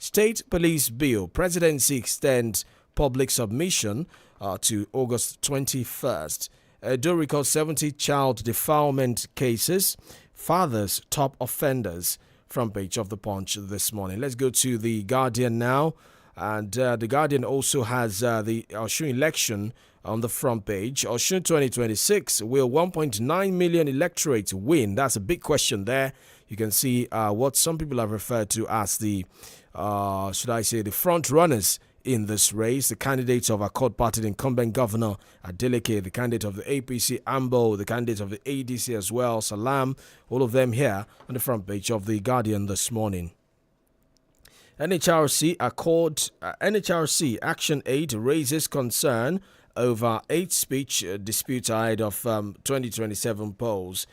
State Police Bill. Presidency extends public submission to August 21st. Do record 70 child defilement cases. Fathers top offenders. Front page of the Punch this morning. Let's go to the Guardian now. And the Guardian also has the Osun election on the front page. Osun 2026, will 1.9 million electorate win? That's a big question there. You can see what some people have referred to as the, the front runners in this race. The candidates of Accord Party, the incumbent governor Adeleke, the candidate of the APC Ambo, the candidate of the ADC as well, Salam, all of them here on the front page of the Guardian this morning. NHRC Action 8 raises concern over hate speech dispute ahead of 2027 polls.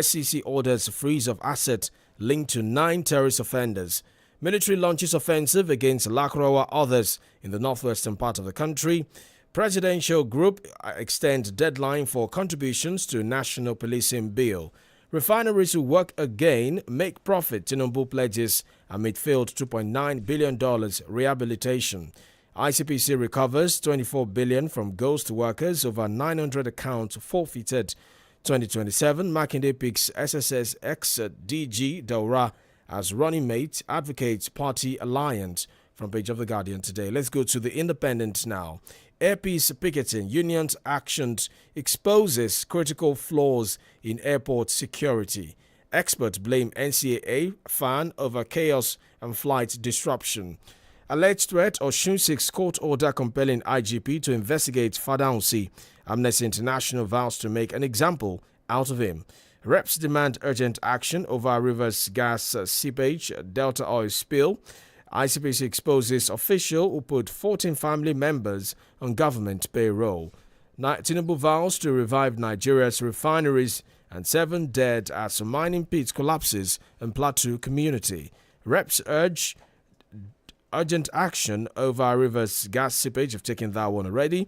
SEC orders freeze of asset linked to 9 terrorist offenders. Military launches offensive against Lakurawa, others in the northwestern part of the country. Presidential group extends deadline for contributions to National Policing Bill. Refineries will work again, make profit, Tinubu pledges amid failed $2.9 billion rehabilitation. ICPC recovers $24 billion from ghost workers, over 900 accounts forfeited. 2027, Makinde picks SSS ex-DG Daura as running mate, advocates party alliance. From page of the Guardian today. Let's go to the Independent now. Airpeace picketing, unions actions exposes critical flaws in airport security. Experts blame NCAA fan over chaos and flight disruption. Alleged threat, Osun seeks court order compelling IGP to investigate Fadausi. Amnesty International vows to make an example out of him. Reps demand urgent action over Rivers gas seepage, Delta oil spill. ICPC exposes official who put 14 family members on government payroll. Tinubu vows to revive Nigeria's refineries, and 7 dead as mining pit collapses in Plateau community. Reps urge urgent action over Rivers gas seepage. Have taken that one already.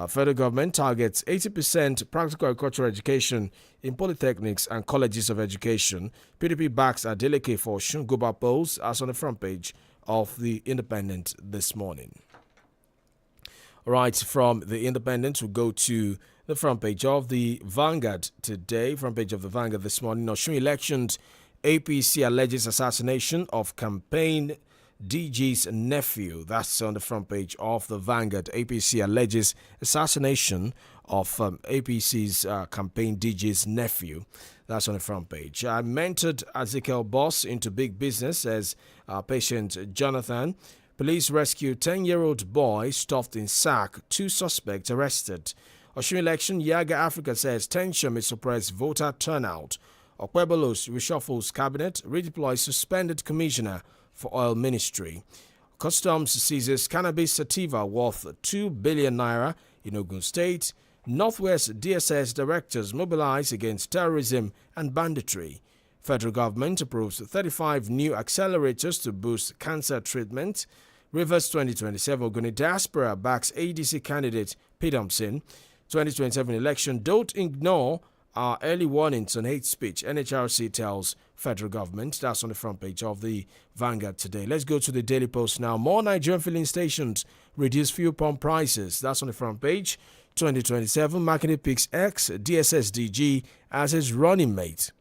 Federal government targets 80% practical agricultural education in polytechnics and colleges of education. PDP backs Adeleke for Shunguba polls, as on the front page of the Independent this morning. All right, from the Independent, we'll go to the front page of the Vanguard today. Front page of the Vanguard this morning. Osun elections, APC alleges assassination of campaign DG's nephew. That's on the front page of the Vanguard. APC alleges assassination of APC's campaign DG's nephew. That's on the front page. I mentored Ezekiel Boss into big business, says patient Jonathan. Police rescue 10-year-old boy stuffed in sack. 2 suspects arrested. Osun election, Yaga Africa says tension may suppress voter turnout. Okwebelos reshuffles cabinet, redeploys suspended commissioner for oil ministry. Customs seizes cannabis sativa worth 2 billion naira in Ogun State. Northwest DSS directors mobilize against terrorism and banditry. Federal government approves 35 new accelerators to boost cancer treatment. Rivers 2027 Ogoni diaspora backs ADC candidate Pedomson. 2027 election, don't ignore our early warnings on hate speech. NHRC tells federal government. That's on the front page of the Vanguard today. Let's go to the Daily Post now. More Nigerian filling stations reduce fuel pump prices. That's on the front page. 2027, Makinde picks ex-DSSDG as his running mate.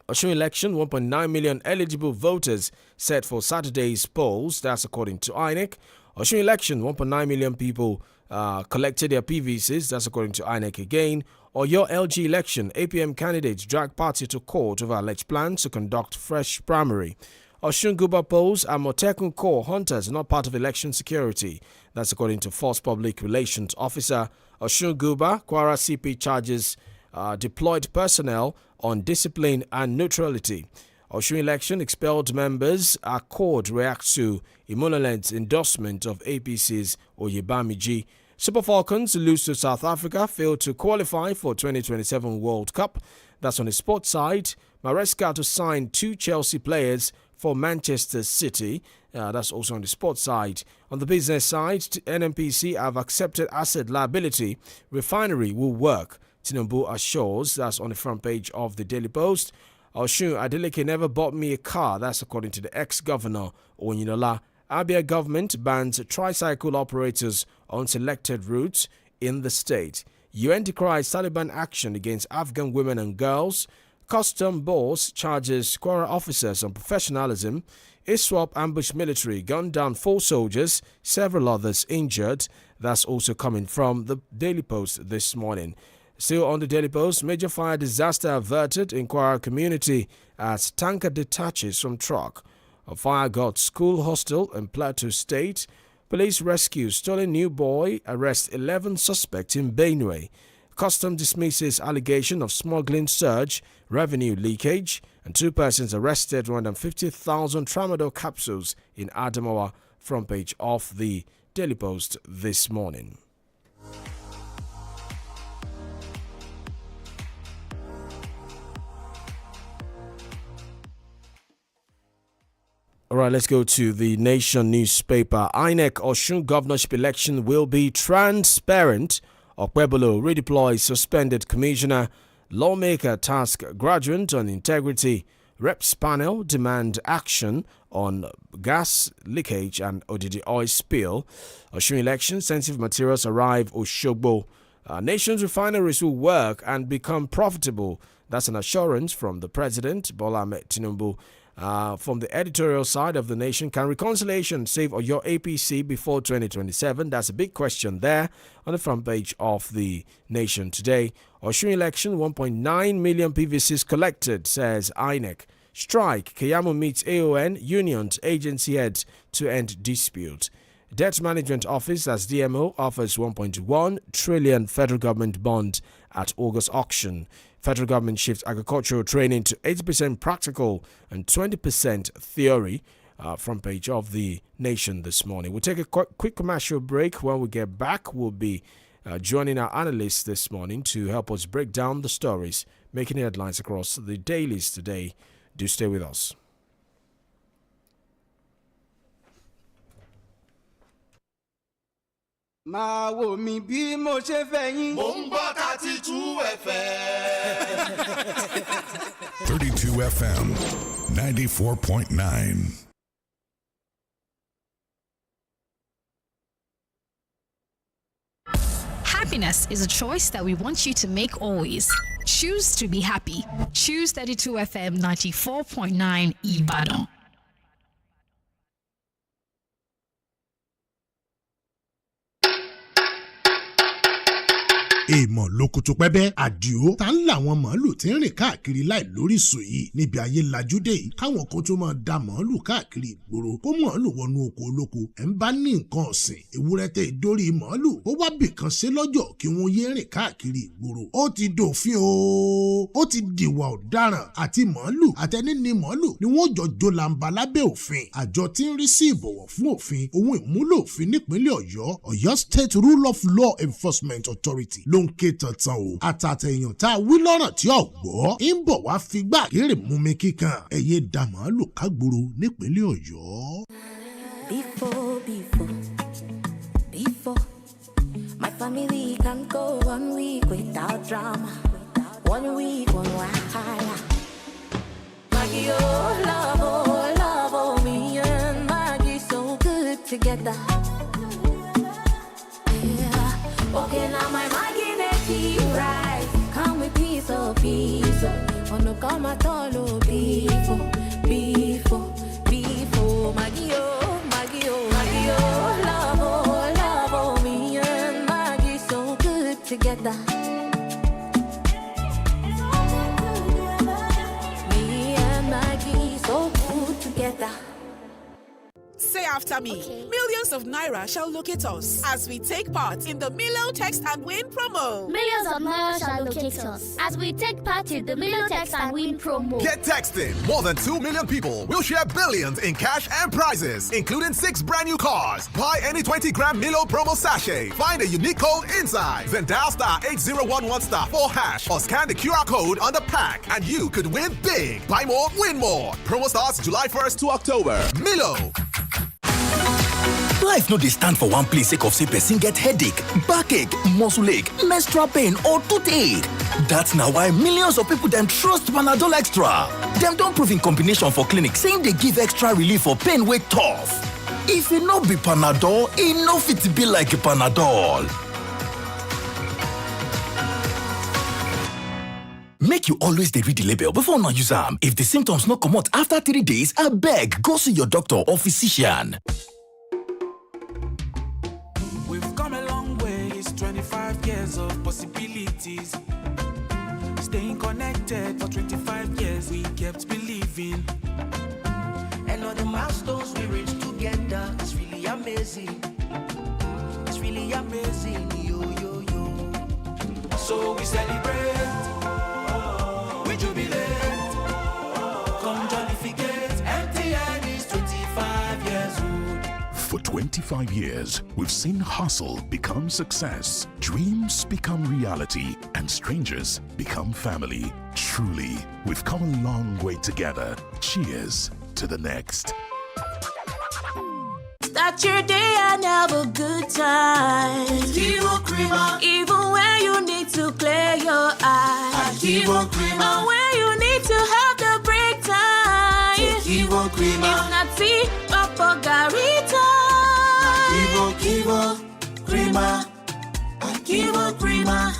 Osun election, 1.9 million eligible voters set for Saturday's polls. That's according to INEC. Osun election, 1.9 million people collected their PVCs. That's according to INEC again. Or your LG election, APM candidates drag party to court over alleged plans to conduct fresh primary. Osun Guba polls are Motekun Corps hunters, not part of election security. That's according to Force Public Relations Officer. Osun Guba, Kwara CP charges deployed personnel on discipline and neutrality. Osun election, expelled members. Accord reacts to Imoleland's endorsement of APC's 𝐒𝐈𝐒. Super Falcons lose to South Africa, fail to qualify for 2027 World Cup. That's on the sports side. Maresca to sign 2 Chelsea players for Manchester City. That's also on the sports side. On the business side, NNPC have accepted asset liability. Refinery will work. Tinubu assures. That's on the front page of the Daily Post. Oshun Adeleke never bought me a car. That's according to the ex-governor Oyinlola. Abia government bans tricycle operators on selected routes in the state. UN decries Taliban action against Afghan women and girls. Custom boss charges Kwara officers on professionalism. ISWAP ambush military gunned down 4 soldiers, several others injured. That's also coming from the Daily Post this morning. Still on the Daily Post, major fire disaster averted in Kwara community as tanker detaches from truck. A fire got school hostel in Plateau State. Police rescue stolen new boy, arrest 11 suspects in Benue. Custom dismisses allegation of smuggling surge, revenue leakage, and 2 persons arrested, 150,000 tramadol capsules in Adamawa. Front page of the Daily Post this morning. All right, let's go to the Nation newspaper. INEC Osun governorship election will be transparent. Okpebolo redeploys suspended commissioner. Lawmaker task graduate on integrity. Reps panel demand action on gas leakage and ODD oil spill. Osun election sensitive materials arrive Oshogbo. Nation's refineries will work and become profitable. That's an assurance from the president, Bola Ahmed Tinubu. From the editorial side of the Nation, can reconciliation save your APC before 2027? That's a big question there on the front page of the Nation today. Osun election, 1.9 million PVCs collected, says INEC. Strike, Keyamo meets AON, unions, agency heads to end dispute. Debt Management Office as DMO offers 1.1 trillion federal government bond at August auction. Federal government shifts agricultural training to 80% practical and 20% theory. Front page of the Nation this morning. We'll take a quick commercial break. When we get back, we'll be joining our analysts this morning to help us break down the stories making headlines across the dailies today. Do stay with us. máa wò mí bí mo ṣe fẹ́ yín. Mo ń gbọ́ 32 FM. 32 FM, 94.9. Happiness is a choice that we want you to make always. Choose to be happy. Choose 32 FM 94.9 Ibadan. èèmọ̀ lókùtù pẹ́bẹ́ àdìo tá ń làwọn màálù tí ń rìn káàkiri láì lóríṣìí yìí níbi ayé lajúdé yìí káwọn kan tó máa da màálù káàkiri ìgboro kó màálù wọnú oko olóko ẹ̀ ń bá ní nǹkan ọ̀sìn ewúrẹ́ tẹ ìdórí màálù ó wá bìkan ṣe lọ́jọ́ kí wọ́n yé rìn káàkiri ìgboro ó ti dòfin o ó ti dìwà ọ̀daràn àti màálù àtẹni ní màálù ni wọ́n jọ jólàǹbà lábẹ́ òfin àjọ tí ń rí sí ìbọ̀wọ̀ fún òfin ohun ìmúlò òfin nípínlẹ̀ Ọ̀yọ́ State Rule of Law Enforcement Authority ló ń ké tantan o àtàtẹ̀yàn tá a wí lọ́rọ̀ tí ò gbọ́ ń bọ̀ wá figbá kéré mú mi kíkan ẹ̀yẹ dà màálù kágboro nípínlẹ̀ Ọ̀yọ́. Before, my family can go 1 week without drama. 1 week, one wahala. Maggie, love, oh, me and Maggie so good together. Yeah, okay, now my Maggie make it right. Come with peace, oh, peace, oh. Oh, no, come at all, oh, before, Maggie, love, oh, me and Maggie so good together. Me and Maggie so good together. Say after me. Okay. Millions of Naira shall locate us as we take part in the Milo Text and Win promo. Millions of Naira shall locate us as we take part in the Milo Text and Win promo. Get texting. More than 2 million people will share billions in cash and prizes, including 6 brand new cars. Buy any 20-gram Milo promo sachet. Find a unique code inside. Then dial star 8011 star 4 hash or scan the QR code on the pack and you could win big. Buy more, win more. Promo starts July 1st to October. Milo. Life no dey stand for one place sake of say person get headache, backache, muscle ache, menstrual pain or toothache. That's na why millions of people dem trust Panadol Extra. Dem don prove in combination for clinic saying dey give extra relief for pain wey tough. If e no be Panadol, e no fit be like Panadol. Make you always dey read the label before una use am. If the symptoms no comot after 3 days, abeg go see your doctor or physician. We've come a long way, it's 25 years of possibilities. Staying connected for 25 years, we kept believing. And all the milestones we reached together, it's really amazing. It's really amazing, yo, yo, yo. So we celebrate, we jubilate, come jollificate, MTN is 25 years old. For 25 years, we've seen hustle become success, dreams become reality, and strangers become family. Truly, we've come a long way together. Cheers to the next. Start your day and have a good time. Kivo Krima. Even when you need to clear your eyes. Kivo Krima. Or when you need to have the break time. Kivo Krima. If not tea, Papa Garita. Kivo Krima. Kivo Krima.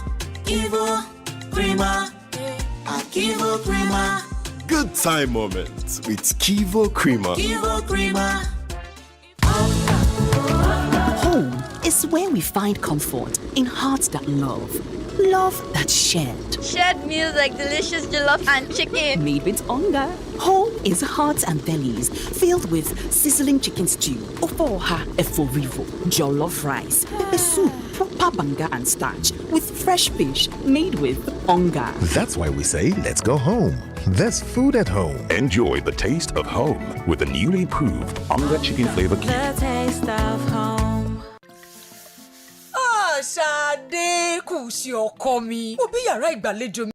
Kivo Krima. Kivo Krima. Good time moments with Kivo Krima. Kivo Krima. Home is where we find comfort in hearts that love. Love that's shared. Shared meals like delicious jollof and chicken. Made with hunger. Home is hearts and bellies filled with sizzling chicken stew, ofoha eforivo, jollof rice, pepper soup, proper banga and starch with fresh fish made with hunger. That's why we say let's go home. There's food at home. Enjoy the taste of home with the newly improved Onga Chicken Flavor Cube. The taste of home. Ṣadé kù sí ọkọ mi. Mo bí yàrá ìgbàlejò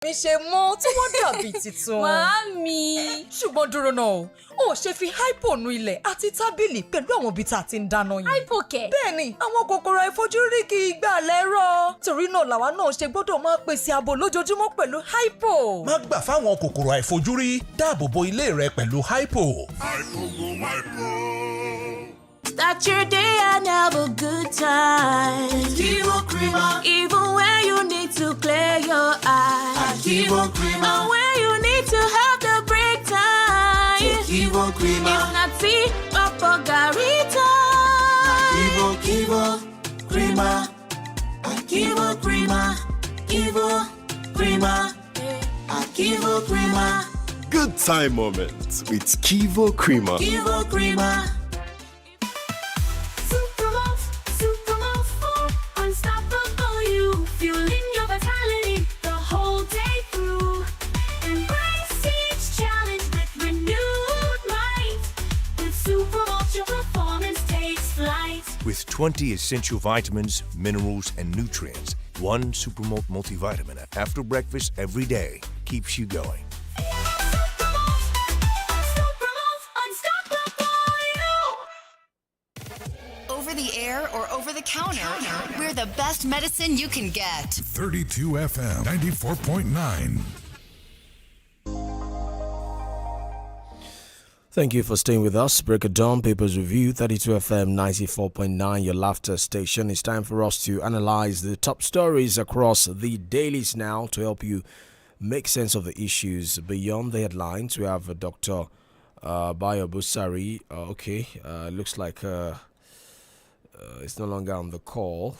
mi ṣe mọ́ tí wọ́n dàbí tuntun. Màámi. Ṣùgbọ́n dúró náà, ó ṣe fi hypo nu ilẹ̀ àti tábìlì pẹ̀lú àwọn ibi tá a ti ń dáná yìí. Hypo kẹ̀. Bẹ́ẹ̀ni, àwọn kòkòrò àìfojúrí kì í gbà lẹ́rọ̀. Torí náà làwa náà ṣe gbọ́dọ̀ máa pèsè ààbò lójoojúmọ́ pẹ̀lú hypo. Má gbà fáwọn kòkòrò àìfojúrí, dáàbò bo ilé rẹ pẹ̀lú hypo. Start your day and have a good time. Kivo Krima. Even when you need to clear your eyes. Kivo Krima. Or when you need to have the break time. Kivo Krima. If not tea, Papa Garita. Kivo Krima. Kivo Krima. Kivo Krima. Kivo Krima. Good time moments with Kivo Krima. Kivo Krima. Unstoppable you, fueling your vitality the whole day through. Embrace each challenge with renewed might. With Supermalt, your performance takes flight. With 20 essential vitamins, minerals, and nutrients, one Supermalt multivitamin after breakfast every day keeps you going. Over the air or over the counter, we're the best medicine you can get. 32 FM 94.9. Thank you for staying with us. Break of Dawn Papers Review, 32 FM 94.9, your laughter station. It's time for us to analyze the top stories across the dailies now to help you make sense of the issues beyond the headlines. We have Dr. Bayo Busari. Looks like it's no longer on the call.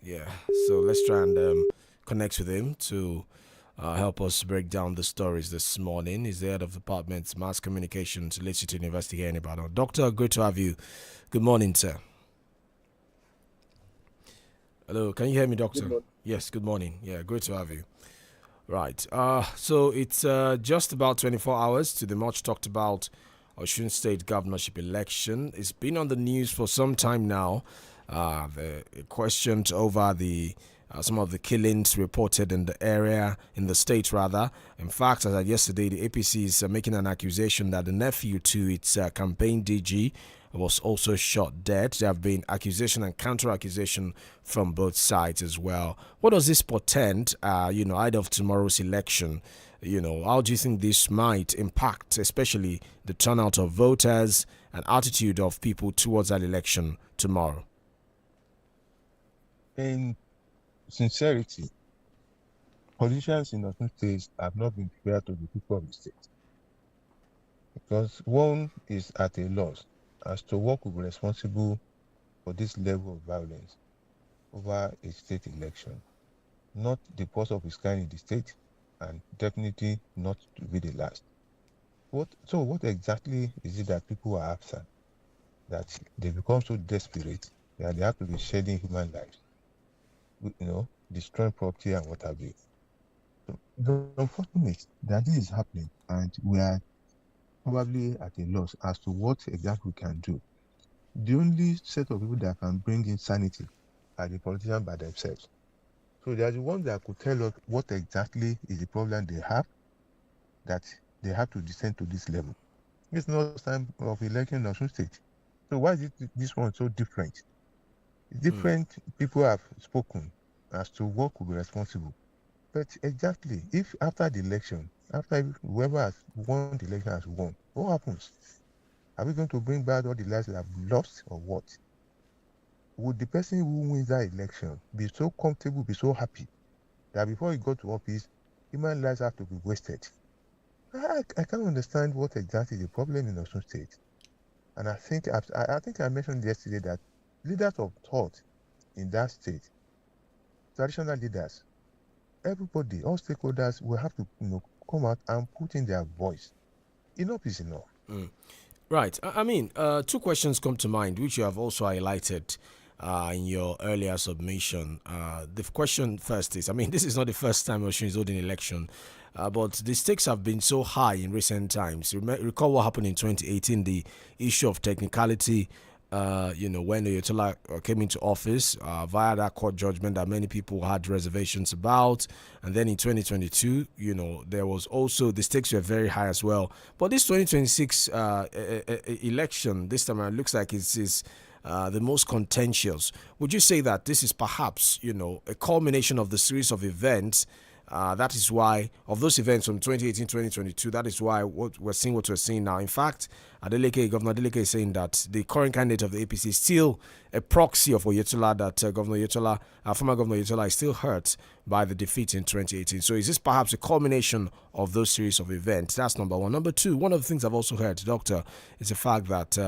Yeah, so let's try and connect with him to help us break down the stories this morning. He's the head of Department Mass Communications, Leicester University here in Ibadan. Doctor, great to have you. Good morning, sir. Hello, can you hear me, Doctor? Yes, good morning. Yeah, great to have you. Right. So it's just about 24 hours to the much talked about Osun State governorship election. It's been on the news for some time now. The questions over the some of the killings reported in the area, in the state rather. In fact, as of yesterday, the APC is making an accusation that the nephew to its campaign DG was also shot dead. There have been accusation and counter-accusation from both sides as well. What does this portend, ahead of tomorrow's election? How do you think this might impact, especially the turnout of voters and attitude of people towards that election tomorrow? In sincerity, politicians in Osun State have not been fair to the people of the state, because one is at a loss as to what could be responsible for this level of violence over a state election. Not the first of its kind in the state, and definitely not to be the last. So what exactly is it that people are after, that they become so desperate that they have to be shedding human lives, destroying property and what have you? So the unfortunate that this is happening, and we are probably at a loss as to what exactly we can do. The only set of people that can bring in sanity are the politicians by themselves. So they are the ones that could tell us what exactly is the problem they have, that they have to descend to this level. It's not time of election in Osun State. So why is this one so different? Different people have spoken as to what could be responsible. But exactly, if after the election, after whoever has won the election has won, what happens? Are we going to bring back all the lives that have lost, or what? Would the person who wins that election be so comfortable, be so happy that before he got to office, human lives have to be wasted? I can't understand what exactly the problem in Osun State. And I think I mentioned yesterday that leaders of thought in that state, traditional leaders, everybody, all stakeholders will have to come out and put in their voice. Enough is enough. Right. I mean, two questions come to mind, which you have also highlighted in your earlier submission. The question first is, this is not the first time Osun is holding an election, but the stakes have been so high in recent times. Recall what happened in 2018, the issue of technicality, when the Oyetola came into office via that court judgment that many people had reservations about. And then in 2022, there was also, the stakes were very high as well. But this 2026 election, this time around, looks like it's the most contentious. Would you say that this is perhaps, a culmination of the series of events? That is why, of those events from 2018, 2022, that is why what we're seeing now. In fact, Governor Adeleke is saying that the current candidate of the APC is still a proxy of Oyetola, that former Governor Oyetola is still hurt by the defeat in 2018. So is this perhaps a culmination of those series of events? That's number one. Number two, one of the things I've also heard, Doctor, is the fact that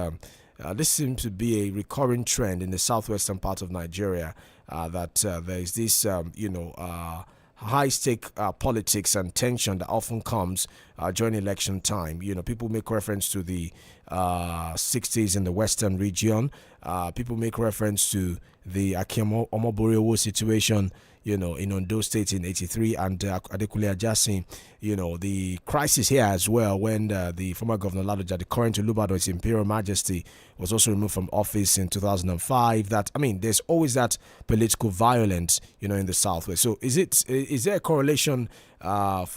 this seems to be a recurring trend in the southwestern part of Nigeria, that there is this, high-stake politics and tension that often comes during election time. People make reference to the 60s in the western region. People make reference to the Akim Omoboriwo situation, in Ondo State in 83, and Adekunle Ajasin, the crisis here as well when the former Governor Ladoja, the current Olubadan, His Imperial Majesty, was also removed from office in 2005. There's always that political violence, in the Southwest. So is there a correlation?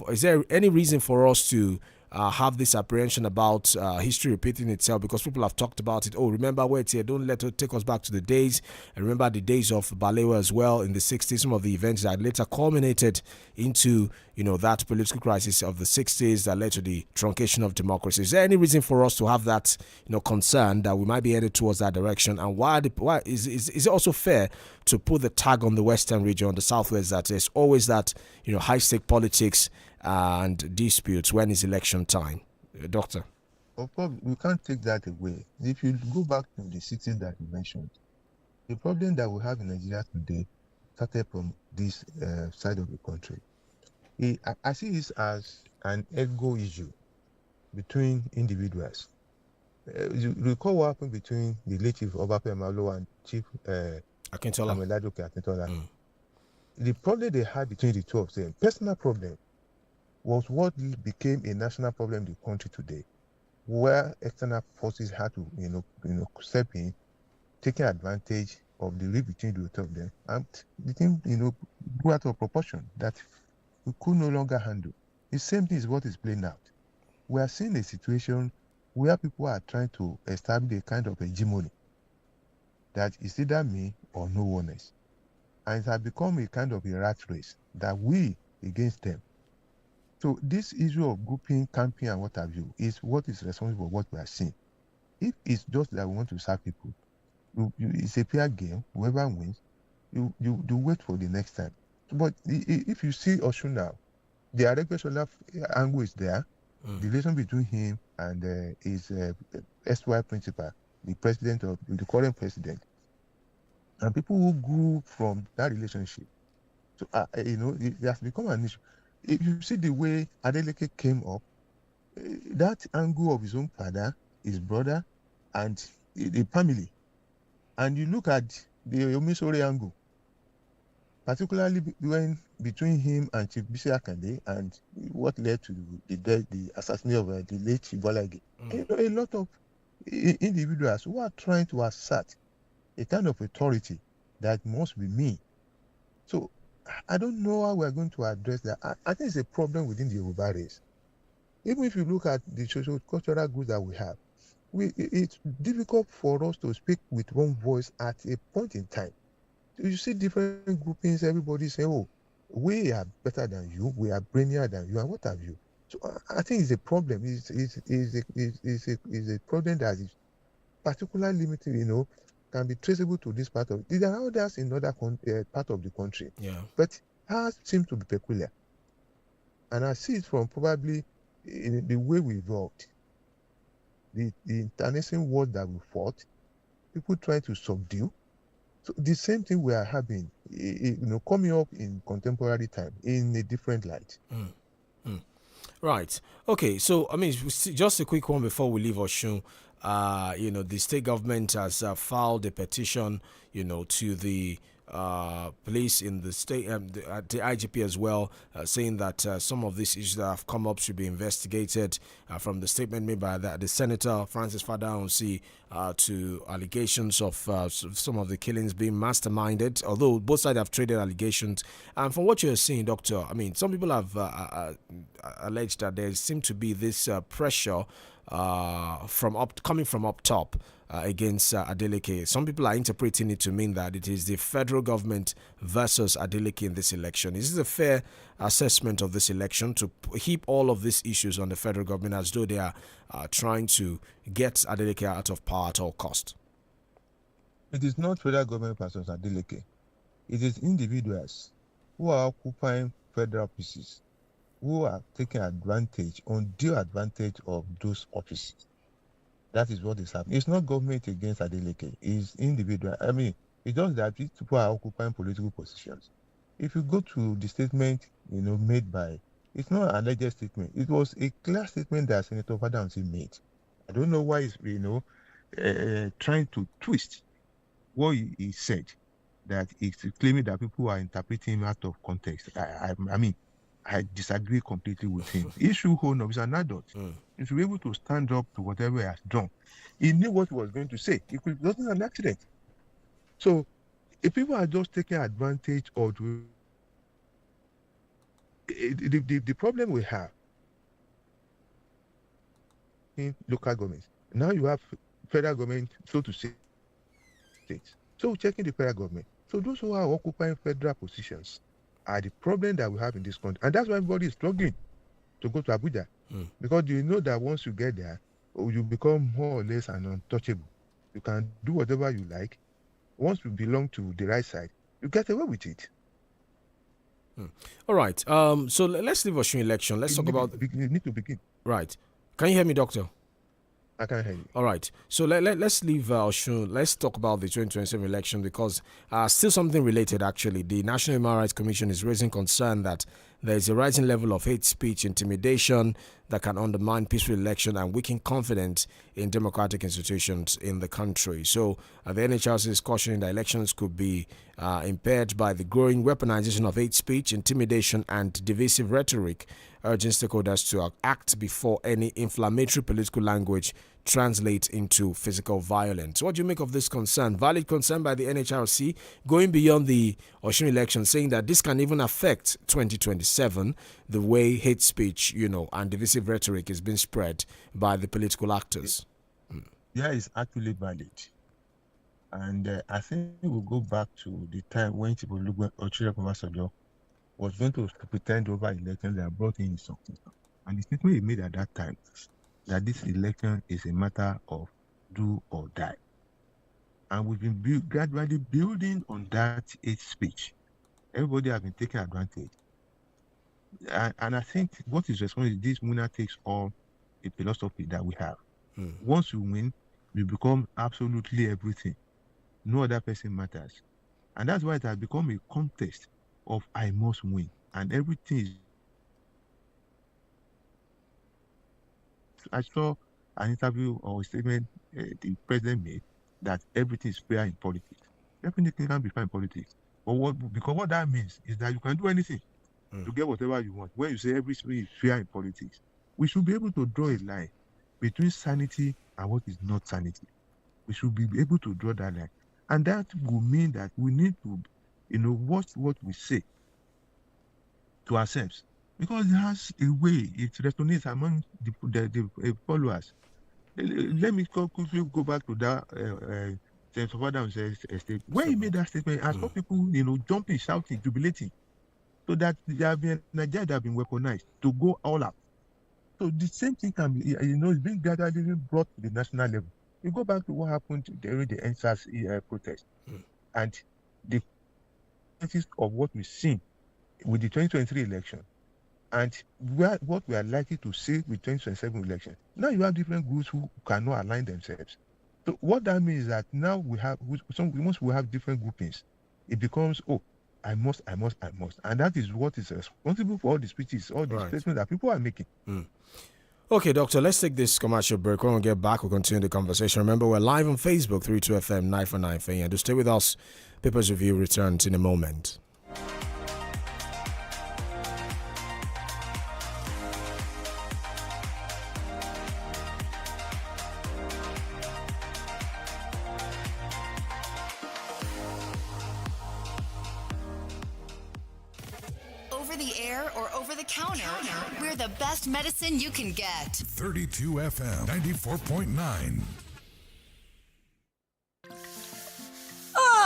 Is there any reason for us to have this apprehension about history repeating itself? Because people have talked about it. Oh, remember where it's here. Don't let it take us back to the days. And remember the days of Balewa as well in the 60s. Some of the events that later culminated into, that political crisis of the 60s that led to the truncation of democracy. Is there any reason for us to have that, concern that we might be headed towards that direction? And why is it also fair to put the tag on the Western region, the Southwest, that there's always that, high-stake politics and disputes when it's election time? Doctor? Of course, we can't take that away. If you go back to the cities that you mentioned, the problem that we have in Nigeria today started from this side of the country. I see this as an ego issue between individuals. You recall what happened between the late Chief Obafemi Awolowo and Chief Akintola. The problem they had between the two of them, personal problem, was what became a national problem in the country today, where external forces had to, step in, taking advantage of the rape between the two of them, and the thing, grew out of proportion that we could no longer handle. The same thing is what is playing out. We are seeing a situation where people are trying to establish a kind of hegemony that is either me or no one else. And it has become a kind of a rat race that we against them. So this issue of grouping, camping, and what have you is what is responsible for what we are seeing. If it's just that we want to serve people, it's a fair game. Whoever wins, you wait for the next time. But if you see Oshun now, the Aregbesola angle is there. The relation between him and his SY principal, the president of the current president, and people who grew from that relationship. So it has become an issue. If you see the way Adeleke came up, that angle of his own father, his brother, and the family, and you look at the Omisore angle, particularly when between him and Chief Bisi Akande, and what led to the assassination of the late Ibolage. A lot of individuals who are trying to assert a kind of authority that must be me. So I don't know how we are going to address that. I think it's a problem within the Yoruba race. Even if you look at the social cultural groups that we have, it's difficult for us to speak with one voice at a point in time. So you see different groupings, everybody say, oh, we are better than you, we are brainier than you, and what have you. So I think it's a problem. It's a problem that is particularly limited, can be traceable to this part of it. There are others in other part of the country. Yeah. But ours seems to be peculiar. And I see it from probably in the way we evolved. The international war that we fought, people trying to subdue. So the same thing we are having, coming up in contemporary time in a different light. Right. Okay. So, just a quick one before we leave Oshun. The state government has filed a petition, to the police in the state, the IGP as well, saying that some of these issues that have come up should be investigated. From the statement made by the Senator Francis Fadaunsi to allegations of some of the killings being masterminded, although both sides have traded allegations. And from what you're seeing, Doctor, some people have alleged that there seemed to be this pressure coming from up top against Adeleke. Some people are interpreting it to mean that it is the federal government versus Adeleke in this election. Is this a fair assessment of this election, to heap all of these issues on the federal government as though they are trying to get Adeleke out of power at all cost? It is not federal government versus Adeleke. It is individuals who are occupying federal offices, who are taking advantage, undue advantage of those offices. That is what is happening. It's not government against Adeleke. It's individual. It's just that people are occupying political positions. If you go to the statement, made by, it's not an alleged statement. It was a clear statement that Senator Fadaunsi made. I don't know why he's, trying to twist what he said, that he's claiming that people are interpreting him out of context. I disagree completely with him. He should hold up. He's an adult. He should be able to stand up to whatever he has done. He knew what he was going to say. It wasn't an accident. So, if people are just taking advantage of the problem we have in local governments, now you have federal government, so to say, states. So, checking the federal government. So, those who are occupying federal positions are the problem that we have in this country. And that's why everybody is struggling to go to Abuja. Because you know that once you get there, you become more or less an untouchable. You can do whatever you like. Once you belong to the right side, you get away with it. All right. So let's leave Oshun election. Let's talk about... You need to begin. Right. Can you hear me, Doctor? I can hear you. All right. So let's leave Oshun. Let's talk about the 2027 election, because still something related, actually. The National Human Rights Commission is raising concern that there is a rising level of hate speech, intimidation that can undermine peaceful election and weaken confidence in democratic institutions in the country. So the NHRC is cautioning that elections could be impaired by the growing weaponization of hate speech, intimidation, and divisive rhetoric, urging stakeholders to act before any inflammatory political language translate into physical violence. What do you make of this concern? Valid concern by the NHRC going beyond the Osun election, saying that this can even affect 2027, the way hate speech, and divisive rhetoric is being spread by the political actors. Yeah, it's actually valid. And I think we'll go back to the time when people look at Ochirekomasojo was going to pretend over elections that brought in something. And the statement he made at that time that this election is a matter of do or die. And we've been gradually building on that hate speech. Everybody has been taking advantage. And I think what is responsible is this Muna takes on a philosophy that we have. Once you win, you become absolutely everything. No other person matters. And that's why it has become a contest of I must win. And everything is... I saw an interview or a statement the president made that everything is fair in politics. Everything can be fair in politics. But because what that means is that you can do anything to get whatever you want. When you say everything is fair in politics, we should be able to draw a line between sanity and what is not sanity. We should be able to draw that line. And that will mean that we need to, watch what we say to ourselves. Because it has a way, it resonates among the followers. Let me quickly go back to that James Adams statement. When he made that statement, I saw people, jumping, shouting, jubilating. So that they have been Nigeria, they have been weaponized to go all out. So the same thing can be, it's being gradually brought to the national level. You go back to what happened during the NSAS protest and the consequences of what we've seen with the 2023 election and what we are likely to see with 2027 election. Now you have different groups who cannot align themselves. So what that means is that now once we have different groupings, it becomes, I must. And that is what is responsible for all the speeches, all the statements that people are making. Okay, Doctor, let's take this commercial break. When we get back, we'll continue the conversation. Remember, we're live on Facebook, 32FM 949 for you. To stay with us, Papers Review returns in a moment. Over the air or over the counter, we're the best medicine you can get. 32FM 94.9.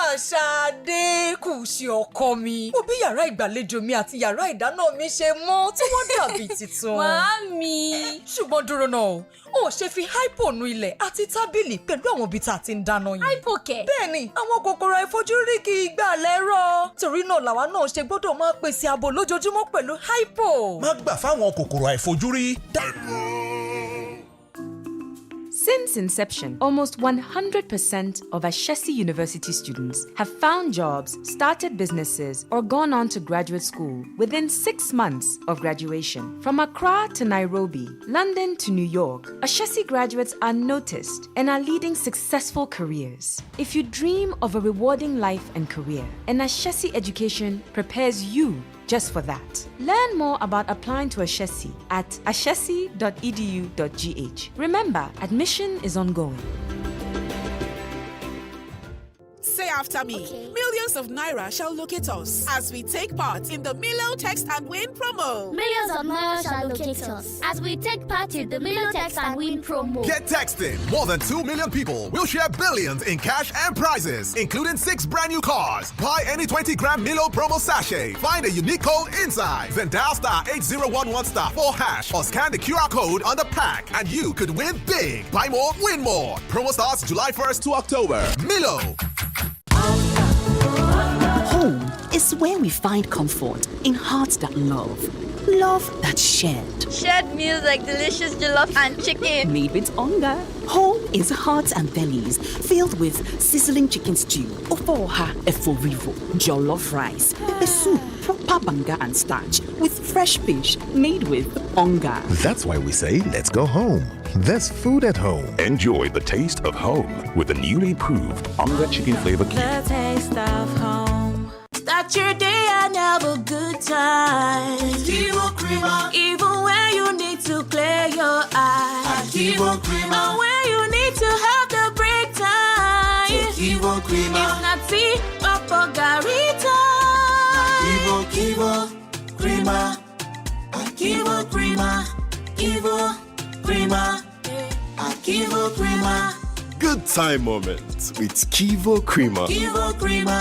Ṣadé kù sí ọkọ mi. Mo bí yàrá ìgbàlejò mi àti yàrá ìdáná mi ṣe mọ́ tí wọ́n dàbí titun. Màámi. Ṣùgbọ́n dúró náà, ó ṣe fi hypo nu ilẹ̀ àti tábìlì pẹ̀lú àwọn ibi tá a ti ń dáná yìí. Hypo kẹ̀. Bẹ́ẹ̀ni, àwọn kòkòrò àìfojúrí kì í gbà lẹ́rọ̀. Torí náà làwa náà ṣe gbọ́dọ̀ máa pèsè ààbò lójoojúmọ́ pẹ̀lú hypo. Má gbà fáwọn kòkòrò àìfojúrí. Since inception, almost 100% of Ashesi University students have found jobs, started businesses, or gone on to graduate school within 6 months of graduation. From Accra to Nairobi, London to New York, Ashesi graduates are noticed and are leading successful careers. If you dream of a rewarding life and career, an Ashesi education prepares you just for that. Learn more about applying to Ashesi at ashesi.edu.gh. Remember, admission is ongoing. Say after me. Millions of Naira shall locate us as we take part in the Milo Text and Win promo. Millions of Naira shall locate us as we take part in the Milo Text and Win promo. Get texting. More than 2 million people will share billions in cash and prizes, including 6 brand new cars. Buy any 20-gram Milo promo sachet. Find a unique code inside. Then dial star 8011 star 4 hash or scan the QR code on the pack and you could win big. Buy more, win more. Promo starts July 1st to October. Milo. Home is where we find comfort in hearts that love that's shared. Shared meals like delicious jollof and chicken. Made with hunger. Home is hearts and bellies filled with sizzling chicken stew, ofoha eforivo, jollof rice, pepper soup, proper banga and starch with fresh fish made with hunger. That's why we say, let's go home. There's food at home. Enjoy the taste of home with the newly improved Onga Chicken Flavor Cube. The taste of home. Start your day and have a good time. Even when you need to clear your eyes. And when you to have the break time. Kivo Crema. If not tea, Papa Garita. Kivo Crema. Kivo Crema. Kivo Crema. Kivo Crema. Good time moments with 𝐃𝐈𝐒𝐿. Kivo Crema.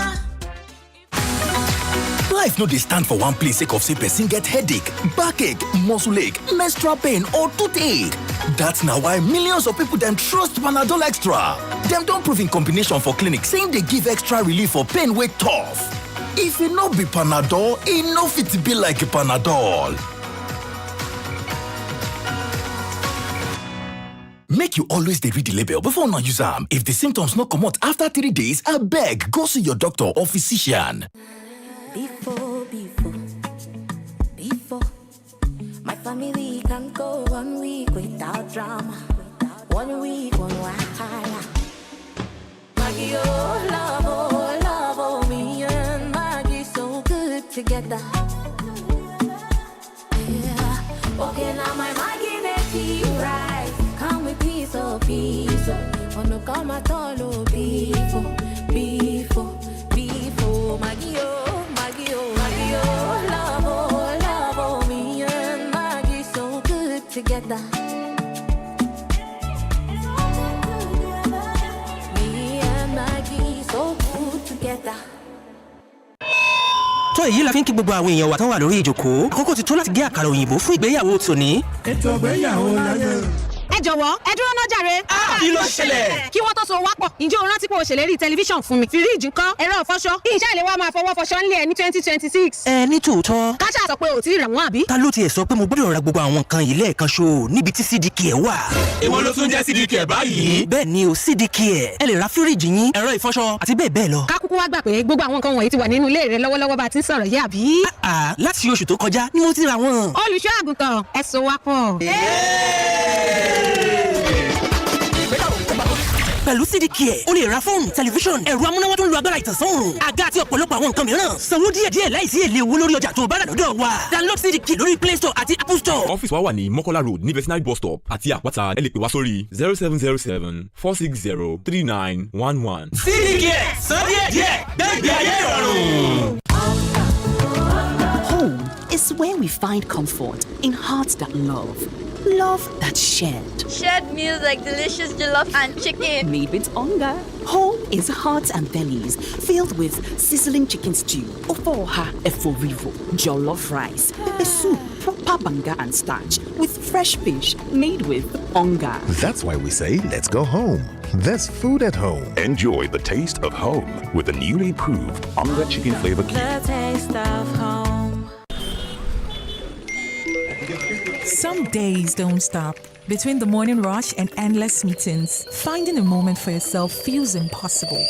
Life no dey stand for one place sake of say person get headache, backache, muscle ache, menstrual pain or toothache. That's na why millions of people dem trust Panadol Extra. Dem don prove in combination for clinic saying dey give extra relief for pain wey tough. If e no be Panadol, e no fit be like Panadol. Make you always dey read the label before una use am. If the symptoms no comot after 3 days, abeg go see your doctor or physician. Before, my family can go 1 week without drama. 1 week, one wahala. Maggie, oh, love, oh, me and Maggie so good together. Yeah, okay, now my Maggie, make it right. Come with peace, oh, oh, no, come at all, oh, before, Maggie, oh. Together. Me and Maggie so good together. tó èyí la fi ń kí gbogbo àwọn èèyàn wa tán wà lórí ìjókòó àkókò ti tó láti gé àkàrà òyìnbó fún ìgbéyàwó tòní. ètò ìgbéyàwó láyé. ẹ jọ̀wọ́ ẹ dúró náà jàre. kí ló ṣẹlẹ̀? kí wọ́n tó so wá pọ̀ ǹjẹ́ o rántí pé o ṣèlérí tẹlifíṣàn fún mi fíríìjì ńkọ́ ẹ̀rọ ìfọṣọ ìṣe ìlé wa máa fọwọ́ fọṣọ ńlẹ̀ ní 2026. ní tòótọ́. káṣá sọ pé o ti rà wọ́n àbí. ta ló tiẹ̀ sọ pé mo gbọ́dọ̀ ra gbogbo àwọn nǹkan yìí lẹ́ẹ̀kan ṣo níbi tí CDK ẹ̀ wà. èwo ló tún jẹ́ CDK báyìí? bẹ́ẹ̀ ni o CDK ẹ̀ ẹ lè ra fíríìjì yín ẹ̀rọ ìfọṣọ àti bẹ́ẹ̀ bẹ́ẹ̀ lọ. ká kúkú wá gbà pé gbogbo àwọn nǹkan wọ̀nyí ti wà nínú ilé rẹ lọ́wọ́lọ́wọ́ bá a ti ń sọ̀rọ̀ yìí àbí. láti oṣù tó kọjá ni mo ti ra wọn. olùṣọ́ àgùntàn ẹ so wá pọ̀. pẹ̀lú CDK ẹ̀ o lè ra fóònù tẹlifíṣọ̀n ẹ̀rọ amúnáwá tó ń lo agbára ìtànsán àga àti ọ̀pọ̀lọpọ̀ àwọn nǹkan mìíràn sanwó díẹ̀díẹ̀ láìsí èlé owó lórí ọjà tó bá rà lọ́dọ̀ wa download CDK lórí Play Store àti Apple Store. ọ́fíìsì wa wà ní Mọ́kọ́lá road ní Vetinary bus stop àti àpáta ẹ lè pè wá sórí 0707 460 3911. CDK sọ díẹ̀díẹ̀ gbẹ́gbẹ́ ayé ìrọ̀rùn. Home is where we find comfort in hearts that love. Love that's shared. Shared meals like delicious jollof and chicken. Made with hunger. Home is hearts and bellies filled with sizzling chicken stew, ofoha eforivo, jollof rice, pepper soup, proper banga and starch with fresh fish made with hunger. That's why we say, let's go home. There's food at home. Enjoy the taste of home with the newly improved Onga Chicken Flavor Cube. The taste of home. Some days don't stop. Between the morning rush and endless meetings, finding a moment for yourself feels impossible.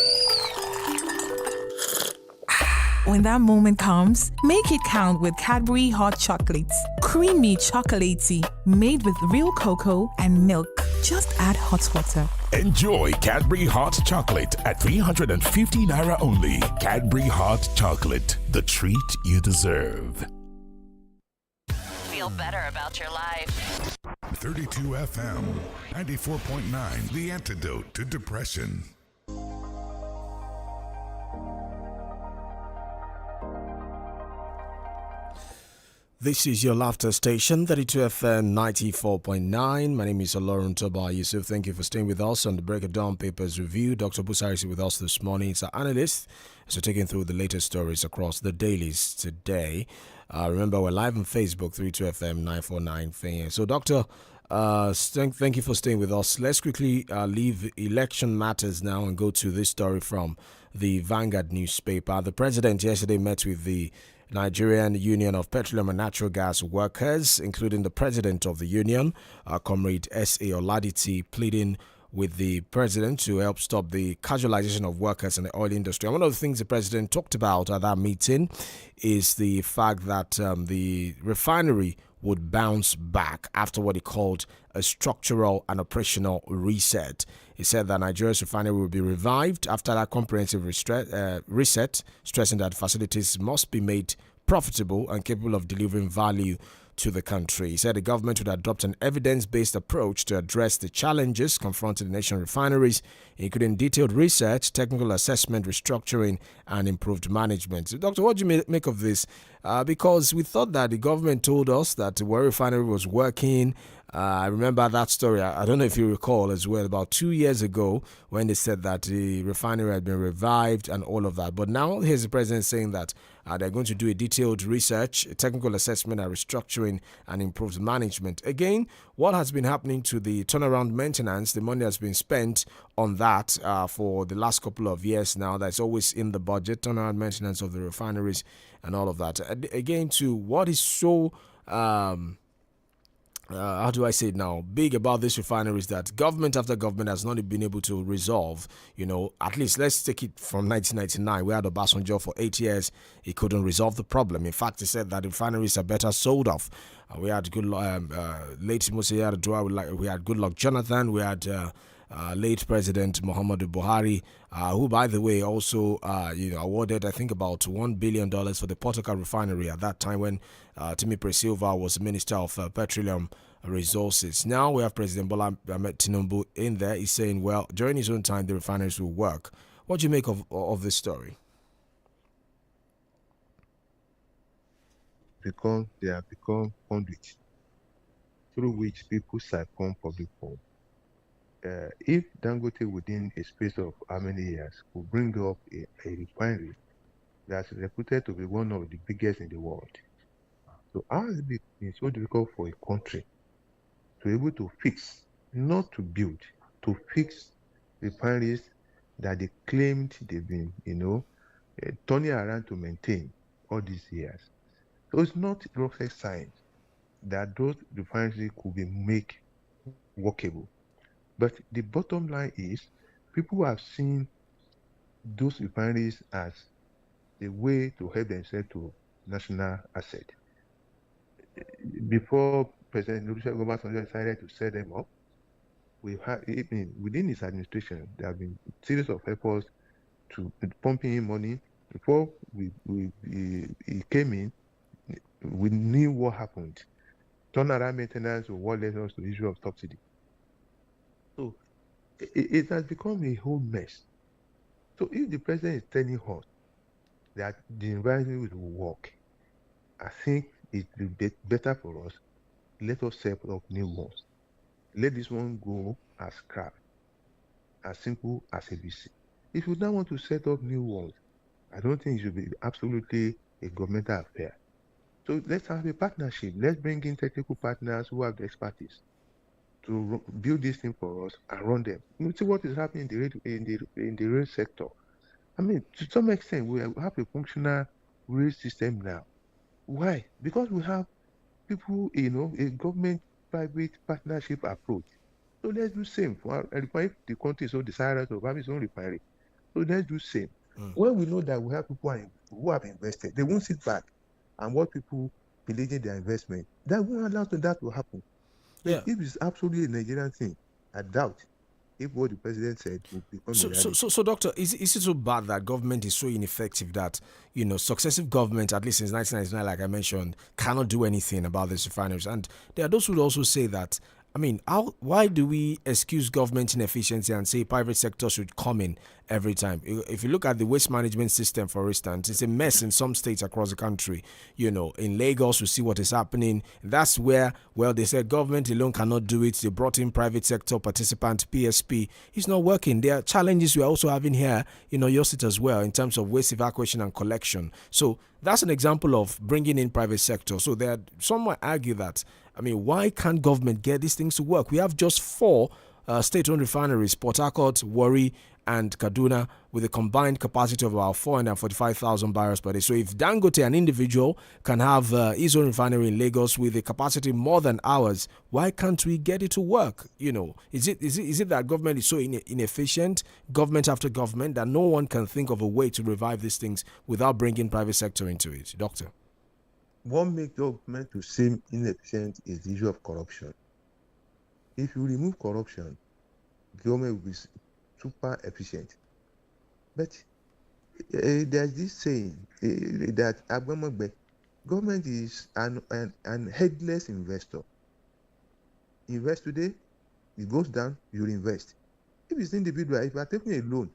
When that moment comes, make it count with Cadbury Hot Chocolates. Creamy chocolatey, made with real cocoa and milk. Just add hot water. Enjoy Cadbury Hot Chocolate at 350 Naira only. Cadbury Hot Chocolate, the treat you deserve. Feel better about your life. 32 FM, 94.9, the antidote to depression. This is your laughter station, 32 FM 94.9. My name is OLORUNTOBA. YUSUF, thank you for staying with us on the Break of Dawn Papers Review. Dr. Busari is with us this morning. He's our analyst. So taking through the latest stories across the dailies today. Remember, we're live on Facebook, 32 FM 949 FM. So, Doctor, thank you for staying with us. Let's quickly leave election matters now and go to this story from the Vanguard newspaper. The president yesterday met with the Nigerian Union of Petroleum and Natural Gas Workers, including the president of the union, Comrade S.A. Oladiti, pleading with the president to help stop the casualization of workers in the oil industry. And one of the things the president talked about at that meeting is the fact that the refinery would bounce back after what he called a structural and operational reset. He said that Nigeria's refinery will be revived after that comprehensive reset, stressing that facilities must be made profitable and capable of delivering value to the country. He said the government would adopt an evidence-based approach to address the challenges confronting the national refineries, including detailed research, technical assessment, restructuring, and improved management. So, Doctor, what do you make of this? Because we thought that the government told us that the Warri refinery was working. I remember that story. I don't know if you recall as well, about 2 years ago when they said that the refinery had been revived and all of that. But now here's the president saying that they're going to do a detailed research, a technical assessment, and restructuring and improved management. Again, what has been happening to the turnaround maintenance? The money has been spent on that for the last couple of years now. That's always in the budget, turnaround maintenance of the refineries and all of that. Again, to what is so... how do I say it now? Big about this refinery is that government after government has not been able to resolve. At least let's take it from 1999. We had Obasanjo for 8 years. He couldn't resolve the problem. In fact, he said that refineries are better sold off. We had good late Musa Yar'Adua. We had Goodluck Jonathan. We had late President Muhammadu Buhari, who, by the way, also awarded, I think, about $1 billion for the Portugal refinery at that time when Timi Silva was Minister of Petroleum Resources. Now we have President Bola Ahmed Tinubu in there. He's saying, well, during his own time, the refineries will work. What do you make of this story? Because they have become conduits through which people siphon public funds. If Dangote within a space of how many years could bring up a refinery that's reputed to be one of the biggest in the world, so how has it been so difficult for a country to be able to fix, not to build, to fix refineries that they claimed they've been, turning around to maintain all these years? So it's not rocket science that those refineries could be made workable. But the bottom line is, people have seen those refineries as a way to help themselves to national asset. Before President Olusegun Obasanjo decided to set them up, within his administration, there have been a series of efforts to pumping in money. Before he came in, we knew what happened. Turnaround maintenance was what led us to the issue of subsidy. So it has become a whole mess. So if the president is telling us that the environment will work, I think it will be better for us. Let us set up new ones. Let this one go as scrap, as simple as ABC. If you don't want to set up new ones, I don't think it should be absolutely a governmental affair. So let's have a partnership. Let's bring in technical partners who have the expertise to build this thing for us and run them. You see what is happening in the rail sector. I mean, to some extent, we have a functional rail system now. Why? Because we have people, a government-private partnership approach. So let's do same. If the country is so desirous of having its own refinery, so let's do same. When we know that we have people who have invested, they won't sit back and watch people pillaging their investment. That won't allow that to happen. Yeah. If it's absolutely a Nigerian thing, I doubt if what the president said will become reality. So, Doctor, is it so bad that government is so ineffective that, successive government, at least since 1999, like I mentioned, cannot do anything about these refineries? And there are those who would also say that, why do we excuse government inefficiency and say private sector should come in every time? If you look at the waste management system, for instance, it's a mess in some states across the country. In Lagos, we see what is happening. That's where, they said government alone cannot do it. They brought in private sector participant, PSP. It's not working. There are challenges we are also having here in your state as well in terms of waste evacuation and collection. So that's an example of bringing in private sector. So some might argue that, why can't government get these things to work? We have just 4 state-owned refineries, Port Harcourt, Warri, and Kaduna, with a combined capacity of about 445,000 barrels per day. So if Dangote, an individual, can have his own refinery in Lagos with a capacity more than ours, why can't we get it to work? Is it that government is so inefficient, government after government, that no one can think of a way to revive these things without bringing private sector into it? Doctor? What makes government to seem inefficient is the issue of corruption. If you remove corruption, government will be super efficient. But there's this saying that government is an headless investor. Invest today, it goes down, you invest. If it's individual, if you are taking a loan,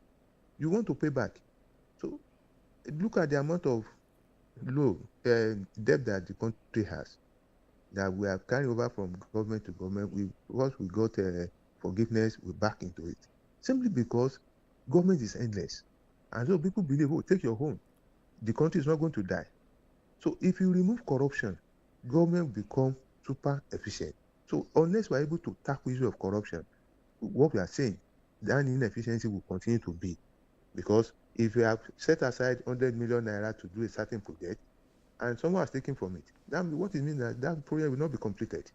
you want to pay back. So look at the amount of debt that the country has, that we are carrying over from government to government. Once we got forgiveness, we back into it. Simply because government is endless. And so people believe, oh, take your home. The country is not going to die. So if you remove corruption, government will become super efficient. So unless we are able to tackle issue of corruption, what we are saying, that inefficiency will continue to be. Because if you have set aside 100 million naira to do a certain project, and someone has taken from it, then what it means that that project will not be completed.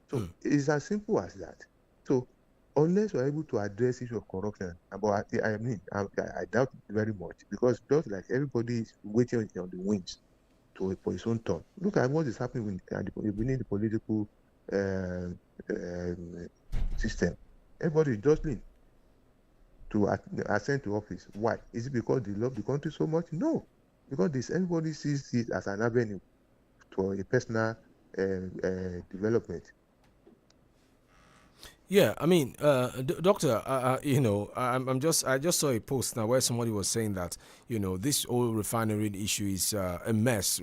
So it's as simple as that. So unless we're able to address issue of corruption, but I doubt it very much, because just like everybody is waiting on the wings for his own turn. Look at what is happening within the political system. Everybody is jostling to ascend to office. Why? Is it because they love the country so much? No, because everybody sees it as an avenue to a personal development. Yeah, I mean, Doctor, I just saw a post now where somebody was saying that, this oil refinery issue is a mess,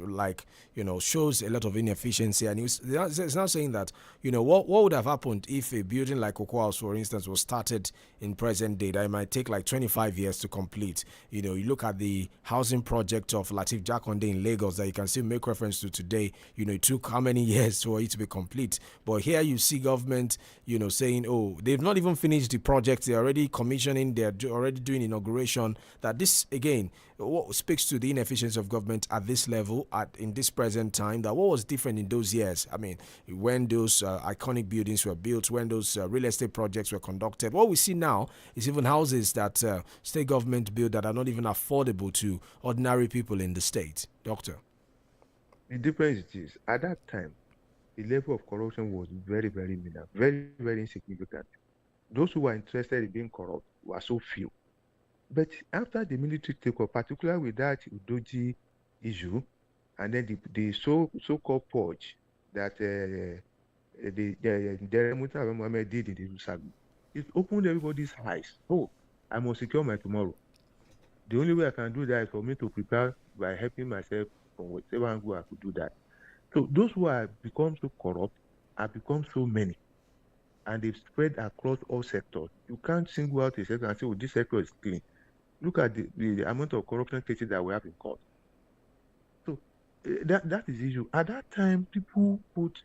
shows a lot of inefficiency. And it's now saying that, what would have happened if a building like Cocoa House, for instance, was started in present day, that it might take like 25 years to complete. You look at the housing project of Lateef Jakonde in Lagos that you can still make reference to today. It took how many years for it to be complete? But here you see government, saying, oh, they've not even finished the project. They're already commissioning. They're already doing inauguration. That this, again, what speaks to the inefficiency of government at this level, in this present time, that what was different in those years? I mean, when those iconic buildings were built, when those real estate projects were conducted. What we see now is even houses that state government build that are not even affordable to ordinary people in the state. Doctor? The difference is, at that time, the level of corruption was very, very minimal, very, very insignificant. Those who were interested in being corrupt were so few. But after the military takeover, particularly with that Udoji issue, and then the so-called purge that the Mohammed did in the Jerusalem, it opened everybody's eyes. Oh, I must secure my tomorrow. The only way I can do that is for me to prepare by helping myself from whatever angle I could do that. So those who have become so corrupt have become so many, and they've spread across all sectors. You can't single out a sector and say, oh, this sector is clean. Look at the amount of corruption cases that we have in court. So that is the issue. At that time, people put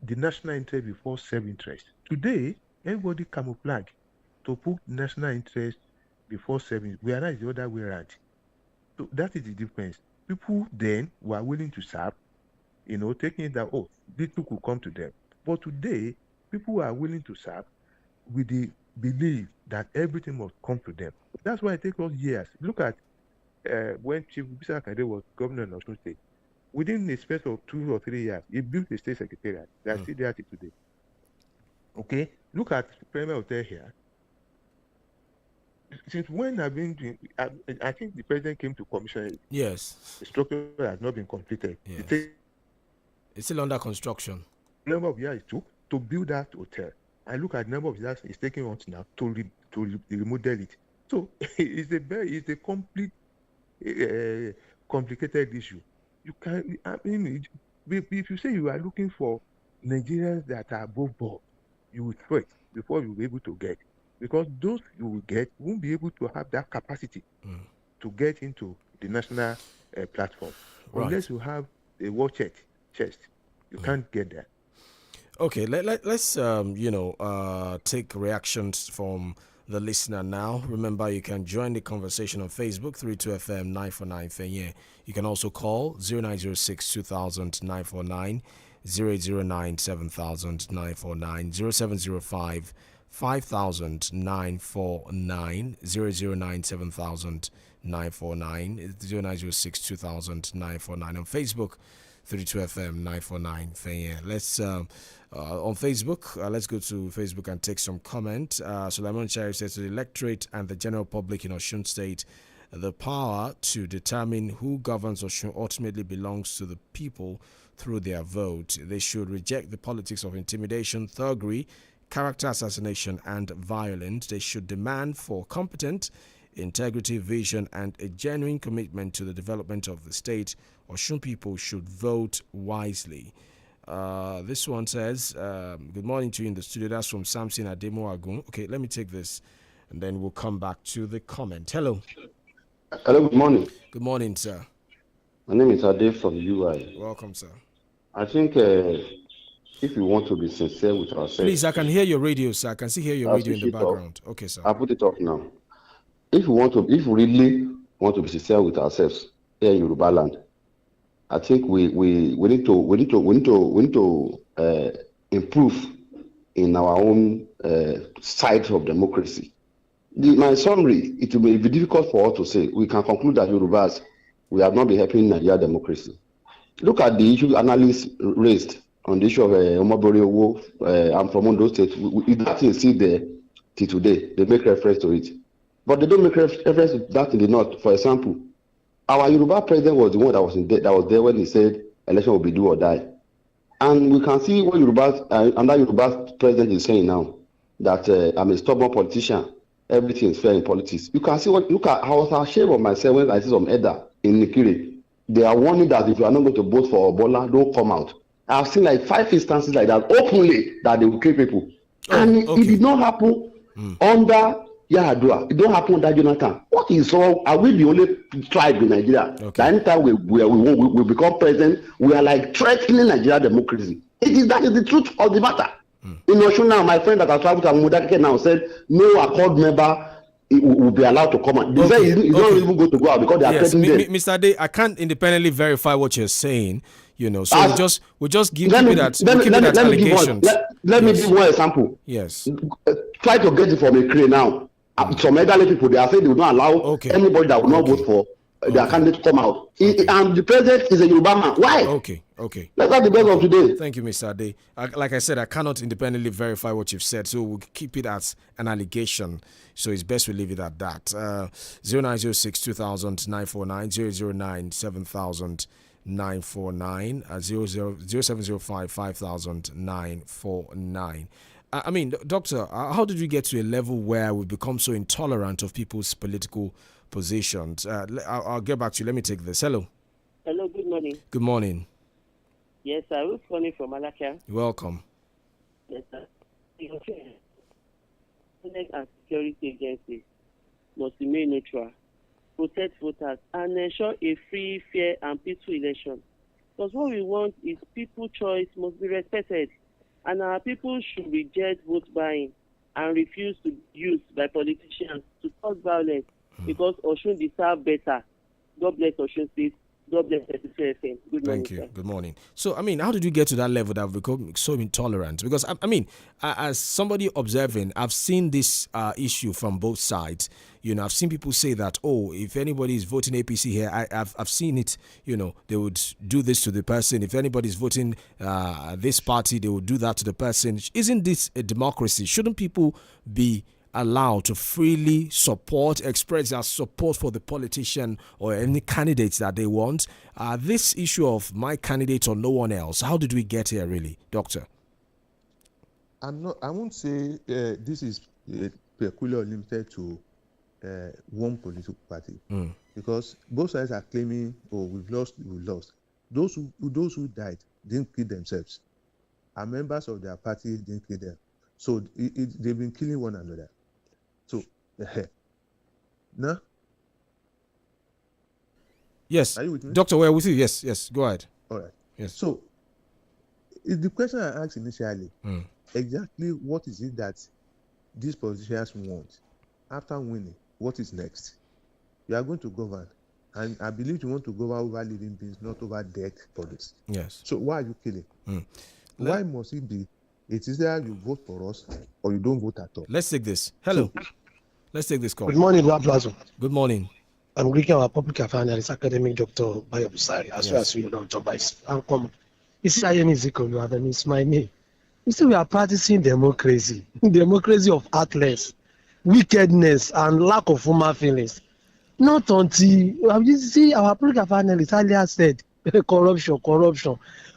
the national interest before self-interest. Today, everybody camouflage to put national interest before self-interest, whereas the other way around. So that is the difference. People then were willing to serve, taking it that, oh, little could come to them. But today, people are willing to serve with the belief that everything must come to them. That's why it takes us years. Look at when Chief Bisa Kande was governor of Osun State. Within the space of 2 or 3 years, he built a state secretariat. They are still there today. Okay? Look at Premier Hotel here. Since when I've been doing, I think the president came to commission it. Yes. The structure has not been completed. Yes. It's still under construction. The number of years it took to build that hotel. I look at the number of years it's taking on now to remodel it. So it's a complete complicated issue. You can, if you say you are looking for Nigerians that are above board, you will sweat before you will be able to get. Because those you will get won't be able to have that capacity to get into the national platform. Right. Unless you have a war chest, you can't get there. Okay, let's take reactions from the listener now. Remember, you can join the conversation on Facebook, 32FM 949 Fenye. You can also call 0906 2000 949, 0809 7000 949, 0705 5000 949, 009 7000 949, 0906 2000 949. On Facebook, 32FM 949 Fenye. Let's on Facebook, let's go to Facebook and take some comment. Sulaiman Sharif says, to the electorate and the general public in Osun State, The power to determine who governs Osun ultimately belongs to the people through their vote. They should reject the politics of intimidation, thuggery, character assassination, and violence. They should demand for competent integrity, vision, and a genuine commitment to the development of the state. Osun people should vote wisely. This one says, good morning to you in the studio. That's from Samson Ademo Agun. Okay, let me take this and then we'll come back to the comment. Hello. Hello, good morning. Good morning, sir. My name is Ade from UI. Welcome, sir. I think if we want to be sincere with ourselves... Please, I can hear your radio, sir. I can still hear your radio in the background. Okay, sir. I'll put it off now. If we really want to be sincere with ourselves here in Yoruba land, I think we need to improve in our own side of democracy. My summary, it will be difficult for us to say. We can conclude that Yorubas, we have not been helping Nigeria democracy. Look at the issue analysts raised on the issue of Omobori I'm from Ondo State. That is still there till today. They make reference to it. But they don't make reference to that in the north. For example, our Yoruba president was the one that was there when he said election will be do or die. And we can see what another Yoruba president is saying now, that I'm a stubborn politician. Everything is fair in politics. You can see look at how I was ashamed of myself when I see some elder in Nikiri. They are warning that if you are not going to vote for Obola, don't come out. I've seen like 5 instances like that openly that they will kill people. And it did not happen under Yaradua. It don't happen under Jonathan. What is wrong? Are we the only tribe in Nigeria? That anytime we become president, we are like threatening Nigeria democracy. That is the truth of the matter. In Osun now, my friend that I traveled to Wadakeke now said no accord member will be allowed to come out. He's not even going to go out because they are threatening them. Mr. Ade, I can't independently verify what you're saying. So we just keep it at allegations. Let me give one example. Yes. Try to get it from a crane now. Some elderly people, they are saying they will not allow anybody that will not vote for their candidate to come out. And the president is a Yoruba man. Why? Okay. That's not the best of today. Thank you, Mr. Ade. Like I said, I cannot independently verify what you've said, so we'll keep it as an allegation. So it's best we leave it at that. 0906 2000 949 009 7000 949 0705 5000 949. I mean, Doctor, how did we get to a level where we become so intolerant of people's political positions? I'll get back to you. Let me take this. Hello. Hello, good morning. Good morning. Yes, I was calling from Alakia. Welcome. Yes, sir. And security agencies must remain neutral, protect voters, and ensure a free, fair, and peaceful election. Because what we want is people's choice must be respected, and our people should reject vote buying and refuse to be used by politicians to cause violence, because Osun deserve better. God bless Osun State. God bless FM. Good morning. Thank you. Sir. Good morning. So, I mean, how did you get to that level that we've become so intolerant? Because, I mean, as somebody observing, I've seen this issue from both sides. I've seen people say that, if anybody is voting APC here, I've seen it, they would do this to the person. If anybody is voting this party, they would do that to the person. Isn't this a democracy? Shouldn't people be allowed to freely express their support for the politician or any candidates that they want? This issue of my candidate or no one else, how did we get here really, Doctor? I won't say this is peculiar limited to one political party, because both sides are claiming, we've lost. Those who died didn't kill themselves. Our members of their party didn't kill them. So they've been killing one another. So, no? Yes. Are you with me? Doctor, we're with you. Yes. Go ahead. All right. Yes. So, the question I asked initially, exactly what is it that these politicians want? After winning, what is next? You are going to govern. And I believe you want to govern over living beings, not over dead bodies. Yes. So, why are you killing? Why must it be? It is either you vote for us or you don't vote at all. Let's take this. Hello. Let's take this call. Good morning, Plazo. Good morning. I'm greeting our public affairs analyst, academic Dr. Bayobusari, as well as Dr. Vice. You see, 𝐿𝐴𝐻𝐿, you have missed my name. You see, we are practicing democracy of heartless, wickedness, and lack of human feelings. Not until you see our political analyst earlier said corruption.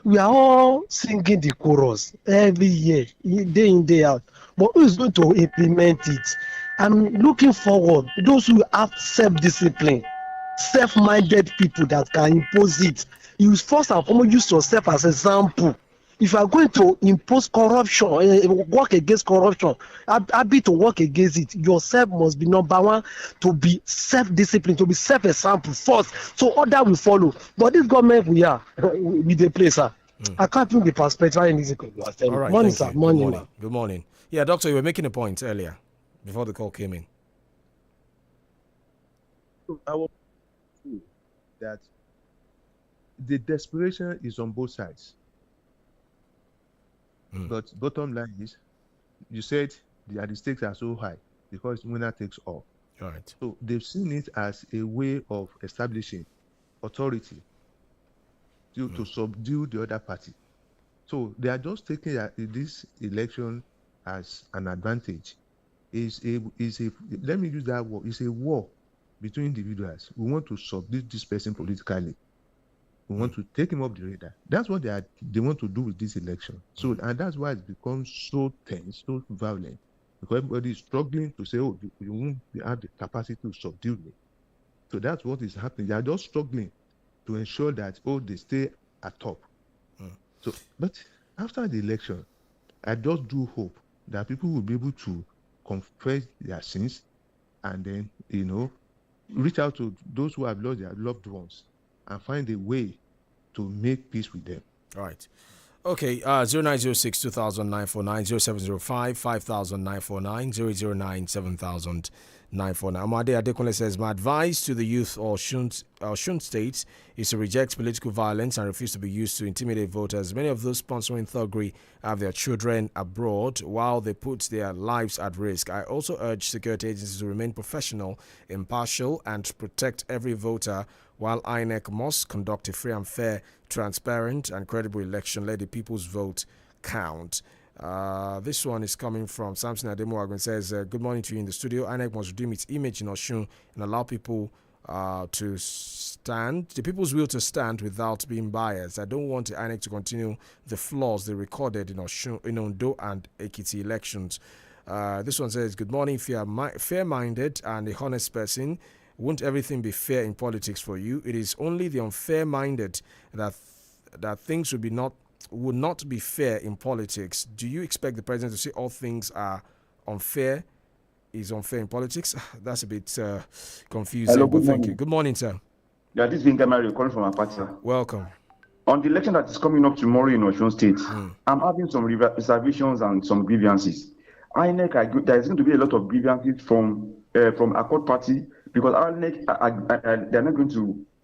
We are all singing the chorus every year, day in, day out. But who is going to implement it? I'm looking forward those who have self-discipline, self-minded people that can impose it. You first and foremost use yourself as an example. If you are going to impose corruption, work against corruption, happy to work against it, yourself must be number one, to be self-disciplined, to be self-example first, so other will follow. But this government we are, with the place, I can't think the perspective. All right, morning, sir. sir. Morning. Good morning. Yeah, doctor, you were making a point earlier before the call came in. I will say that the desperation is on both sides. But bottom line is, you said the stakes are so high because winner takes all. Right. So they've seen it as a way of establishing authority to subdue the other party. So they are just taking this election as an advantage. Let me use that word. It's a war between individuals. We want to subdue this person politically. We want to take him off the radar. That's what they want to do with this election. So, and that's why it's become so tense, so violent, because everybody is struggling to say, "Oh, you won't have the capacity to subdue me." So that's what is happening. They are just struggling to ensure that they stay at top. So, but after the election, I just do hope that people will be able to confess their sins, and then reach out to those who have lost their loved ones and find a way to make peace with them. All right. Okay, 0906 200949, 0705 5949, 009 7949. Amade Adekunle says, my advice to the youth of Osun State is to reject political violence and refuse to be used to intimidate voters. Many of those sponsoring thuggery have their children abroad while they put their lives at risk. I also urge security agencies to remain professional, impartial, and protect every voter, while INEC must conduct a free and fair, transparent, and credible election. Let the people's vote count. This one is coming from Samson Ademuagun. Says, good morning to you in the studio. INEC must redeem its image in Osun and allow people to stand, the people's will to stand without being biased. I don't want the INEC to continue the flaws they recorded in Osun, in Ondo and Ekiti elections. This one says, good morning. If you are fair-minded and a honest person, won't everything be fair in politics for you? It is only the unfair-minded that things would not be fair in politics. Do you expect the president to say all things are unfair? Is unfair in politics? That's a bit confusing. Hello, but thank you. Good morning, sir. Yeah, this is Vingamari calling from Apata. Welcome. On the election that is coming up tomorrow in Osun State, I'm having some reservations and some grievances. INEC, there is going to be a lot of grievances from Accord Party, because INEC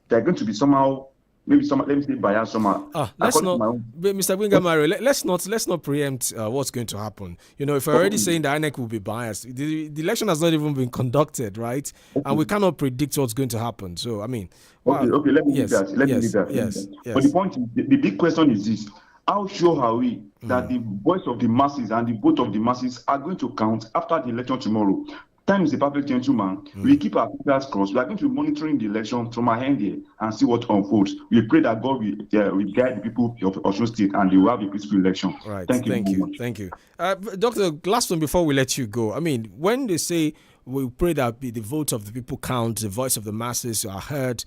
they're going to be somehow, let me say biased somehow. Mr. Wingamari, let's not preempt what's going to happen. If we're already saying that INEC will be biased, the election has not even been conducted, right? Okay. And we cannot predict what's going to happen. So, I mean, let me do that. Yes. But the point is, the big question is this: how sure are we that the voice of the masses and the vote of the masses are going to count after the election tomorrow? Time is a perfect gentleman. We keep our fingers crossed. We are going to be monitoring the election from our hand here and see what unfolds. We pray that God will guide the people of Osun State and they will have a peaceful election. Right. Thank you. Doctor, last one before we let you go. I mean, when they say we pray that the vote of the people count, the voice of the masses are heard,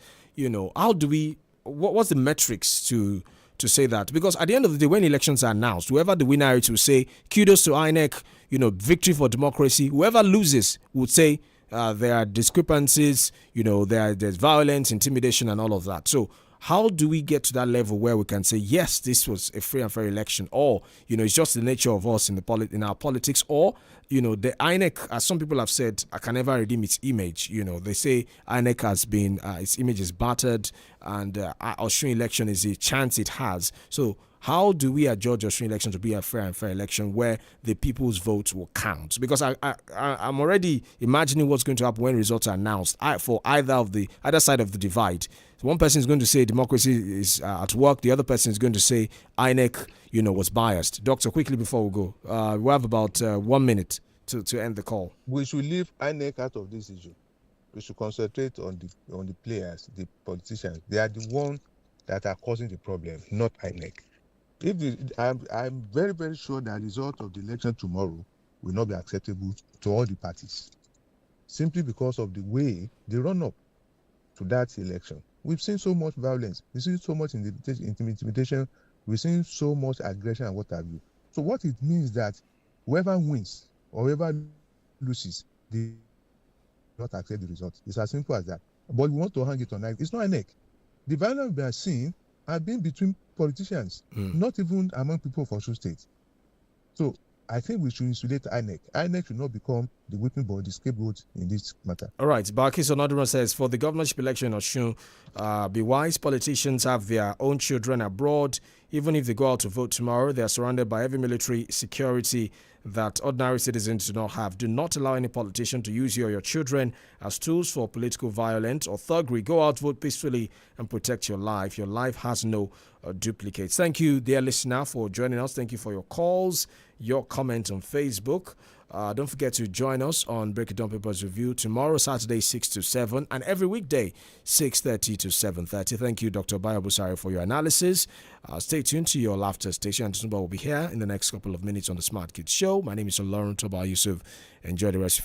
how do we? What's the metrics to say that? Because at the end of the day, when elections are announced, whoever the winner is will say kudos to INEC, victory for democracy. Whoever loses would say there are discrepancies, there's violence, intimidation, and all of that. So how do we get to that level where we can say, yes, this was a free and fair election, or, it's just the nature of us in our politics, or, the INEC, as some people have said, can never redeem its image. They say INEC has been, its image is battered, and Osun election is a chance it has. So how do we adjudge Osun election to be a fair and fair election where the people's votes will count? Because I'm already imagining what's going to happen when results are announced for either side of the divide. One person is going to say democracy is at work. The other person is going to say INEC, was biased. Doctor, quickly before we go, we have about 1 minute to end the call. We should leave INEC out of this issue. we should concentrate on the players, the politicians. They are the ones that are causing the problem, not INEC. I'm very, very sure that the result of the election tomorrow will not be acceptable to all the parties, simply because of the way they run up to that election. We've seen so much violence. We've seen so much intimidation. We've seen so much aggression and what have you. So what it means that whoever wins or whoever loses, they not accept the result. It's as simple as that. But we want to hang it on INEC. It's not INEC. The violence we are seeing have been between politicians, not even among people of Osun State. So I think we should insulate INEC. INEC should not become the whipping boy, the scapegoat in this matter. All right. Barkis Onaduran says, for the governorship election in Osun, be wise. Politicians have their own children abroad. Even if they go out to vote tomorrow, they are surrounded by heavy military security that ordinary citizens do not have. Do not allow any politician to use you or your children as tools for political violence or thuggery. Go out, vote peacefully, and protect your life. Your life has no duplicates. Thank you, dear listener, for joining us. Thank you for your calls, your comments on Facebook. Don't forget to join us on Break It Down Papers Review tomorrow, Saturday, 6 to 7, and every weekday, 6:30 to 7:30. Thank you, Dr. Bayo Busari, for your analysis. Stay tuned to your laughter station. And will be here in the next couple of minutes on the Smart Kids Show. My name is OLORUNTOBA YUSUF. Enjoy the rest of your